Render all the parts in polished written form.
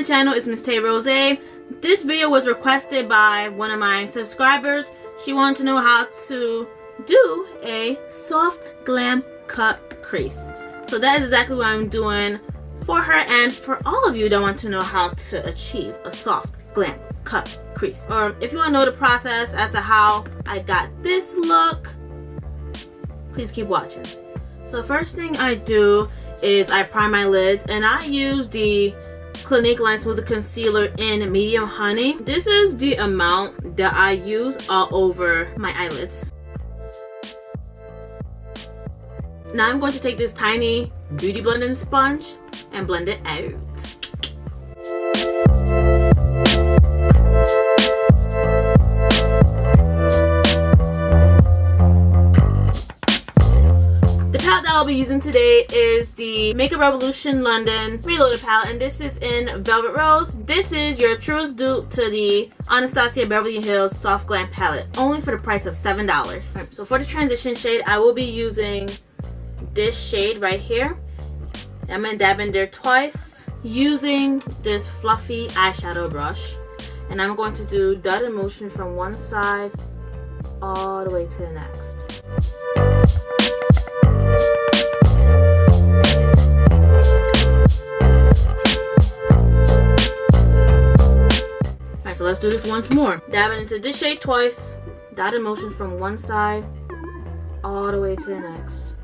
my channel. It's Miss Tay Rosé. This video was requested by one of my subscribers. She wanted to know how to do a soft glam cut crease. So that is exactly what I'm doing for her and for all of you that want to know how to achieve a soft glam cut crease. Or if you want to know the process as to how I got this look, please keep watching. So the first thing I do is I prime my lids, and I use the Clinique Line Smoothing Concealer in Medium Honey. This is the amount that I use all over my eyelids. Now I'm going to take this tiny beauty blending sponge and blend it out. I'll be using today is the Makeup Revolution London Reloaded palette, and this is in Velvet Rose. This is your truest dupe to the Anastasia Beverly Hills Soft Glam palette, only for the price of $7. Right, so for the transition shade, I will be using this shade right here. I'm going to dab in there twice using this fluffy eyeshadow brush, and I'm going to do dotted motion from one side all the way to the next. So let's do this once more. Dab it into this shade twice, dotted motion from one side all the way to the next.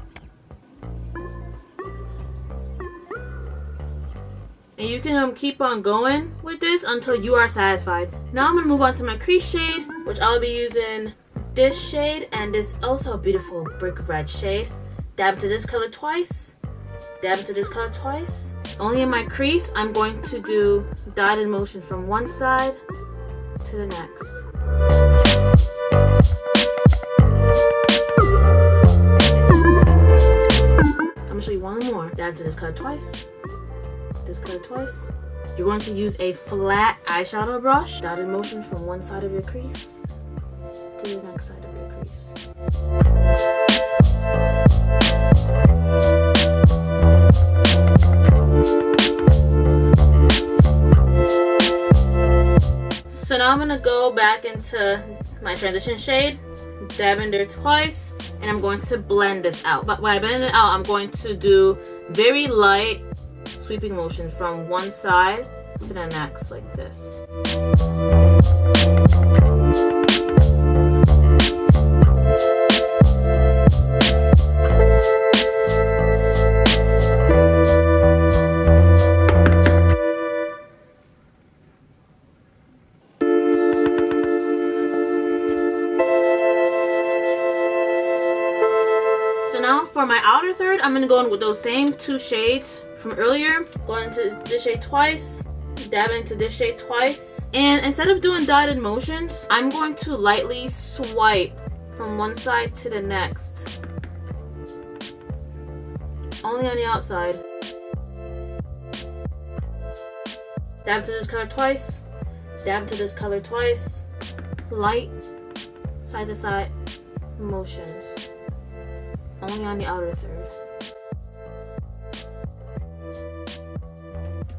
And you can keep on going with this until you are satisfied. Now I'm going to move on to my crease shade, which I'll be using this shade and this also beautiful brick red shade. Dab into this color twice, dab into this color twice. Only in my crease, I'm going to do dotted motion from one side to the next. I'm gonna show you one more. Dab into this color twice, this color twice. You're going to use a flat eyeshadow brush, dotted motion from one side of your crease to the next side of your crease. So now I'm going to go back into my transition shade, dab in there twice, and I'm going to blend this out. But when I blend it out, I'm going to do very light sweeping motion from one side to the next like this. For my outer third, I'm going to go in with those same two shades from earlier. Go into this shade twice, dab into this shade twice. And instead of doing dotted motions, I'm going to lightly swipe from one side to the next. Only on the outside. Dab to this color twice, dab to this color twice. Light side to side motions. Only on the outer third.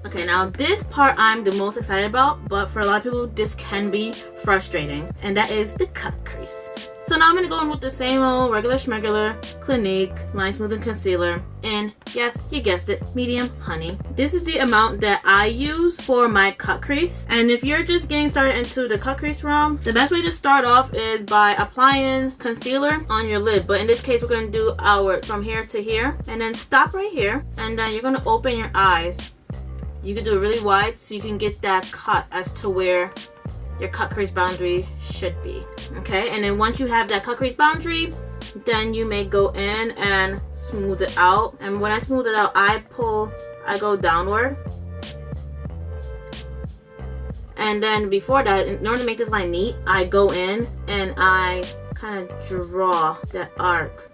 Okay, now this part I'm the most excited about, but for a lot of people this can be frustrating, and that is the cut crease. So now I'm going to go in with the same old regular schmegular Clinique Line Smoothing Concealer, and yes, you guessed it, Medium Honey. This is the amount that I use for my cut crease, and if you're just getting started into the cut crease realm, the best way to start off is by applying concealer on your lid. But in this case, we're going to do our from here to here, and then stop right here, and then you're going to open your eyes. You can do it really wide so you can get that cut as to where your cut crease boundary should be. Okay, and then once you have that cut crease boundary, then you may go in and smooth it out. And when I smooth it out, I go downward. And then before that, in order to make this line neat, I go in and I kind of draw that arc.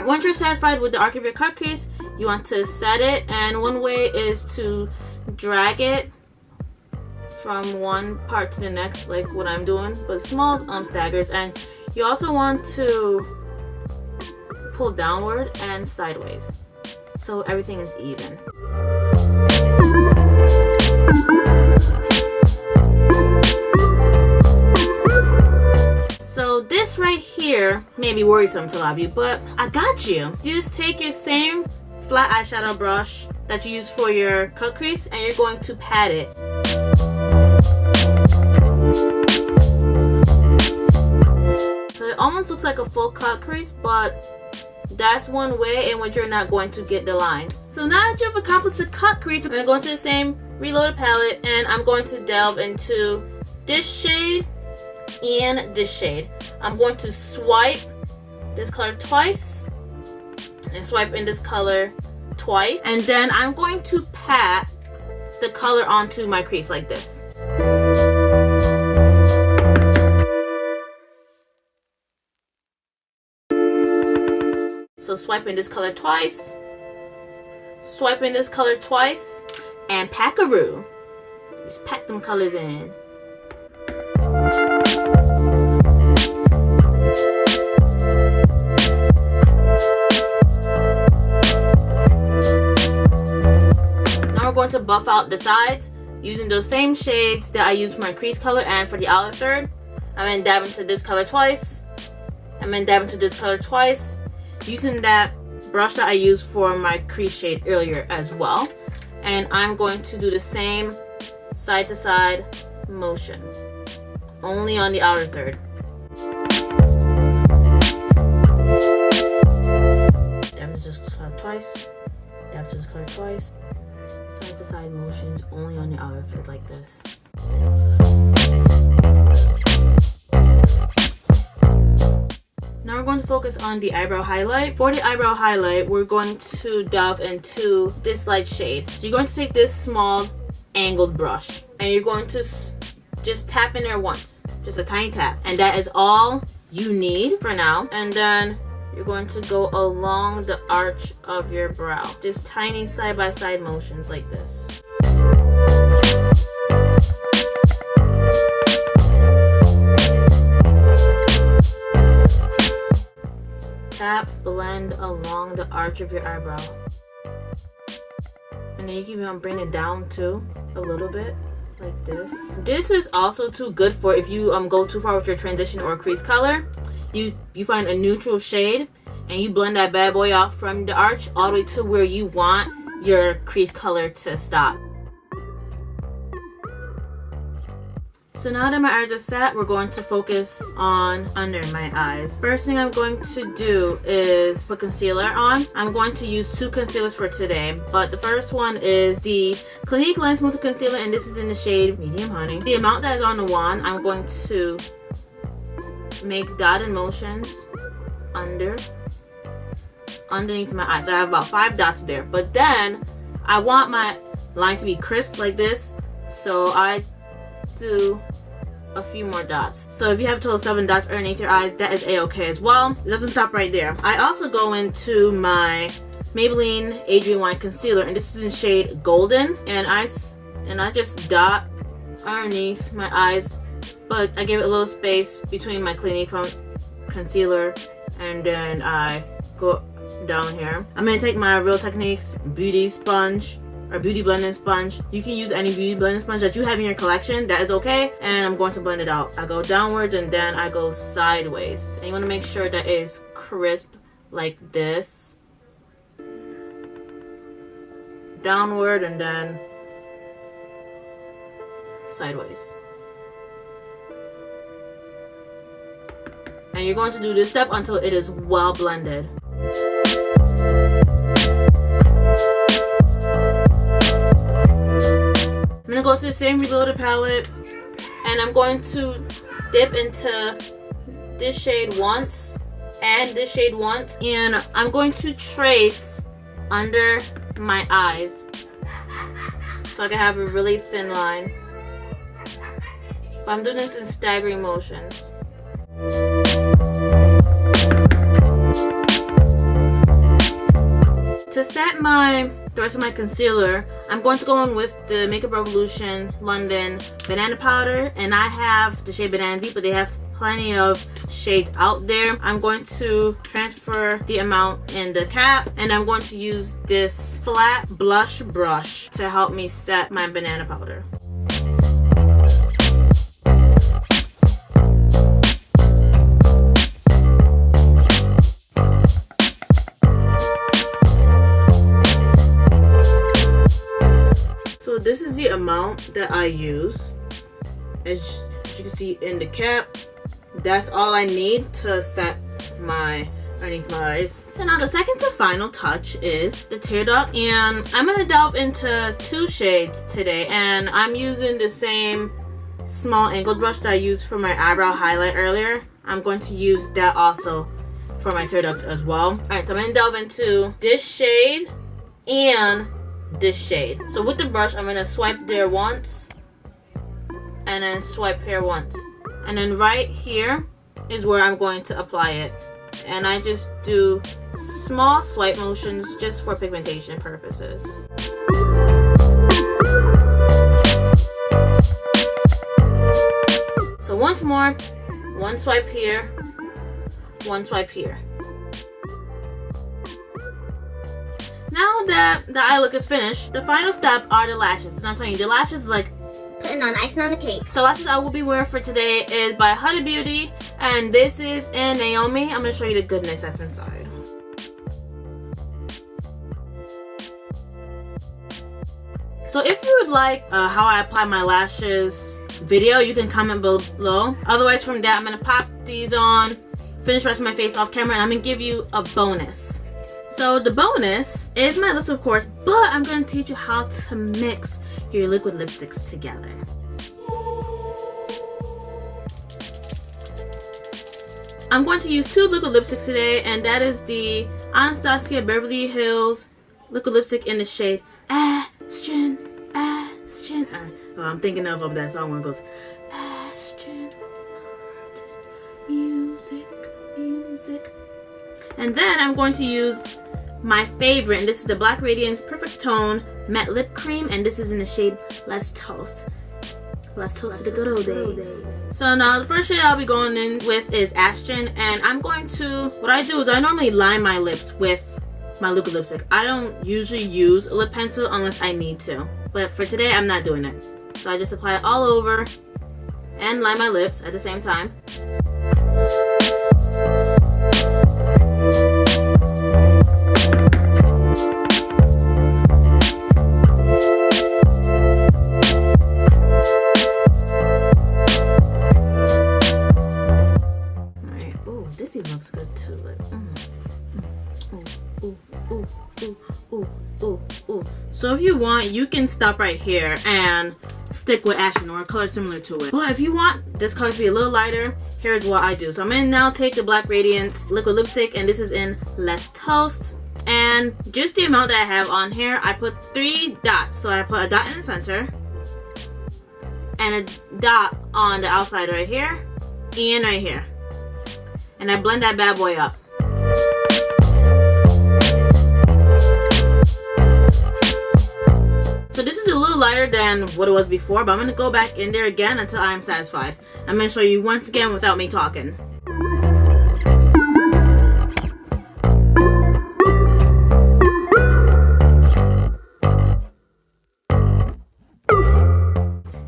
Once you're satisfied with the arc of your cut crease, you want to set it, and one way is to drag it from one part to the next, like what I'm doing, but small staggers. And you also want to pull downward and sideways so everything is even. So this right here may be worrisome to a lot of you, but I got you. Just take your same flat eyeshadow brush that you use for your cut crease and you're going to pat it. So it almost looks like a full cut crease, but that's one way in which you're not going to get the lines. So now that you've accomplished the cut crease, I'm going to go into the same reloaded palette and I'm going to delve into this shade and this shade. I'm going to swipe this color twice and swipe in this color twice, and then I'm going to pat the color onto my crease like this. So swiping this color twice, swiping this color twice, and packaroo. Just pack them colors in. Now we're going to buff out the sides using those same shades that I used for my crease color and for the outer third. I'm going to dab into this color twice. I'm going to dab into this color twice, using that brush that I used for my crease shade earlier as well. And I'm going to do the same side to side motion, only on the outer third. Dab into this color twice, dab into this color twice, side to side motions only on the outer third like this. Now we're going to focus on the eyebrow highlight. For the eyebrow highlight, we're going to delve into this light shade. So you're going to take this small angled brush and you're going to just tap in there once, just a tiny tap, and that is all you need for now. And then you're going to go along the arch of your brow, just tiny side by side motions like this. Tap, blend along the arch of your eyebrow. And then you can even bring it down too, a little bit, like this. This is also too good for if you go too far with your transition or crease color. You find a neutral shade and you blend that bad boy out from the arch all the way to where you want your crease color to stop. So now that my eyes are set, we're going to focus on under my eyes. First thing I'm going to do is put concealer on. I'm going to use two concealers for today, but the first one is the Clinique Lens Smooth Concealer, and this is in the shade Medium Honey. The amount that is on the wand, I'm going to make dotted motions underneath my eyes. So I have about 5 dots there, but then I want my line to be crisp like this, so I do a few more dots. So if you have a total of 7 dots underneath your eyes, that is a-okay as well. It doesn't stop right there. I also go into my Maybelline Adrian Wine Concealer, and this is in shade Golden, and I just dot underneath my eyes, but I give it a little space between my Clinique concealer, and then I go down here. I'm gonna take my Real Techniques beauty sponge or beauty blending sponge. You can use any beauty blending sponge that you have in your collection, that is okay, and I'm going to blend it out. I go downwards and then I go sideways, and you want to make sure that it is crisp like this. Downward and then sideways. And you're going to do this step until it is well blended. I'm going to go to the same Reloaded palette, and I'm going to dip into this shade once and this shade once, and I'm going to trace under my eyes so I can have a really thin line. But I'm doing this in staggering motions. To set my the rest of my concealer, I'm going to go in with the Makeup Revolution London Banana Powder, and I have the shade Banana Deep, but they have plenty of shades out there. I'm going to transfer the amount in the cap, and I'm going to use this flat blush brush to help me set my banana powder. So this is the amount that I use. As you can see in the cap, that's all I need to set my underneath my eyes. So now the second to final touch is the tear duct, and I'm gonna delve into 2 shades today, and I'm using the same small angled brush that I used for my eyebrow highlight earlier. I'm going to use that also for my tear ducts as well. Alright, so I'm gonna delve into this shade and this shade. So with the brush, I'm gonna swipe there once and then swipe here once, and then right here is where I'm going to apply it, and I just do small swipe motions just for pigmentation purposes. So once more, one swipe here, one swipe here. Now that the eye look is finished, the final step are the lashes. And I'm telling you, the lashes is like putting on icing on the cake. So lashes I will be wearing for today is by Huda Beauty, and this is in Naomi. I'm going to show you the goodness that's inside. So if you would like how I apply my lashes video, you can comment below. Otherwise, from that, I'm going to pop these on, finish the rest of my face off camera, and I'm going to give you a bonus. So the bonus is my lips, of course, but I'm going to teach you how to mix your liquid lipsticks together. I'm going to use 2 liquid lipsticks today, and that is the Anastasia Beverly Hills liquid lipstick in the shade Ashton. I'm thinking of that song when it goes Ashton, music. And then I'm going to use my favorite, and this is the Black Radiance Perfect Tone Matte Lip Cream, and this is in the shade Let's Toast. Let's toast to the good old days. So now the first shade I'll be going in with is Ashton, and I'm going to, what I do is I normally line my lips with my liquid lipstick. I don't usually use a lip pencil unless I need to, but for today I'm not doing it. So I just apply it all over and line my lips at the same time. This even looks good too. Like, So if you want, you can stop right here and stick with Ashton or a color similar to it. But if you want this color to be a little lighter, here's what I do. So I'm gonna now take the Black Radiance liquid lipstick, and this is in Let's Toast. And just the amount that I have on here, I put 3 dots. So I put a dot in the center, and a dot on the outside right here, and right here. And I blend that bad boy up. So this is a little lighter than what it was before, but I'm going to go back in there again until I'm satisfied. I'm going to show you once again without me talking.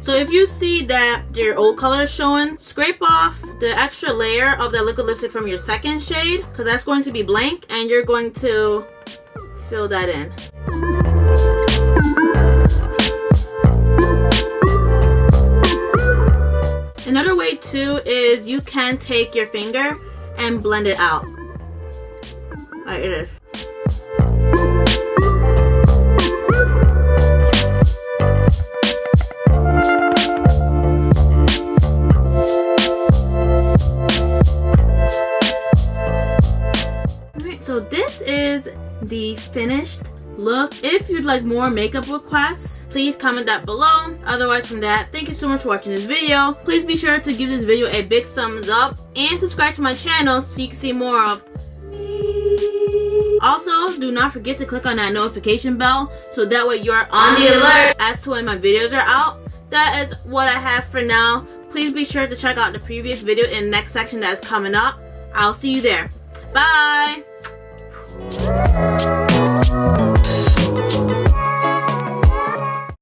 So if you see that your old color is showing, scrape off the extra layer of that liquid lipstick from your second shade, because that's going to be blank, and you're going to fill that in. Another way too is you can take your finger and blend it out. Like this. So this is the finished look. If you'd like more makeup requests, please comment that below. Otherwise from that, thank you so much for watching this video. Please be sure to give this video a big thumbs up and subscribe to my channel so you can see more of me. Also, do not forget to click on that notification bell so that way you're on the alert as to when my videos are out. That is what I have for now. Please be sure to check out the previous video in the next section that is coming up. I'll see you there. Bye!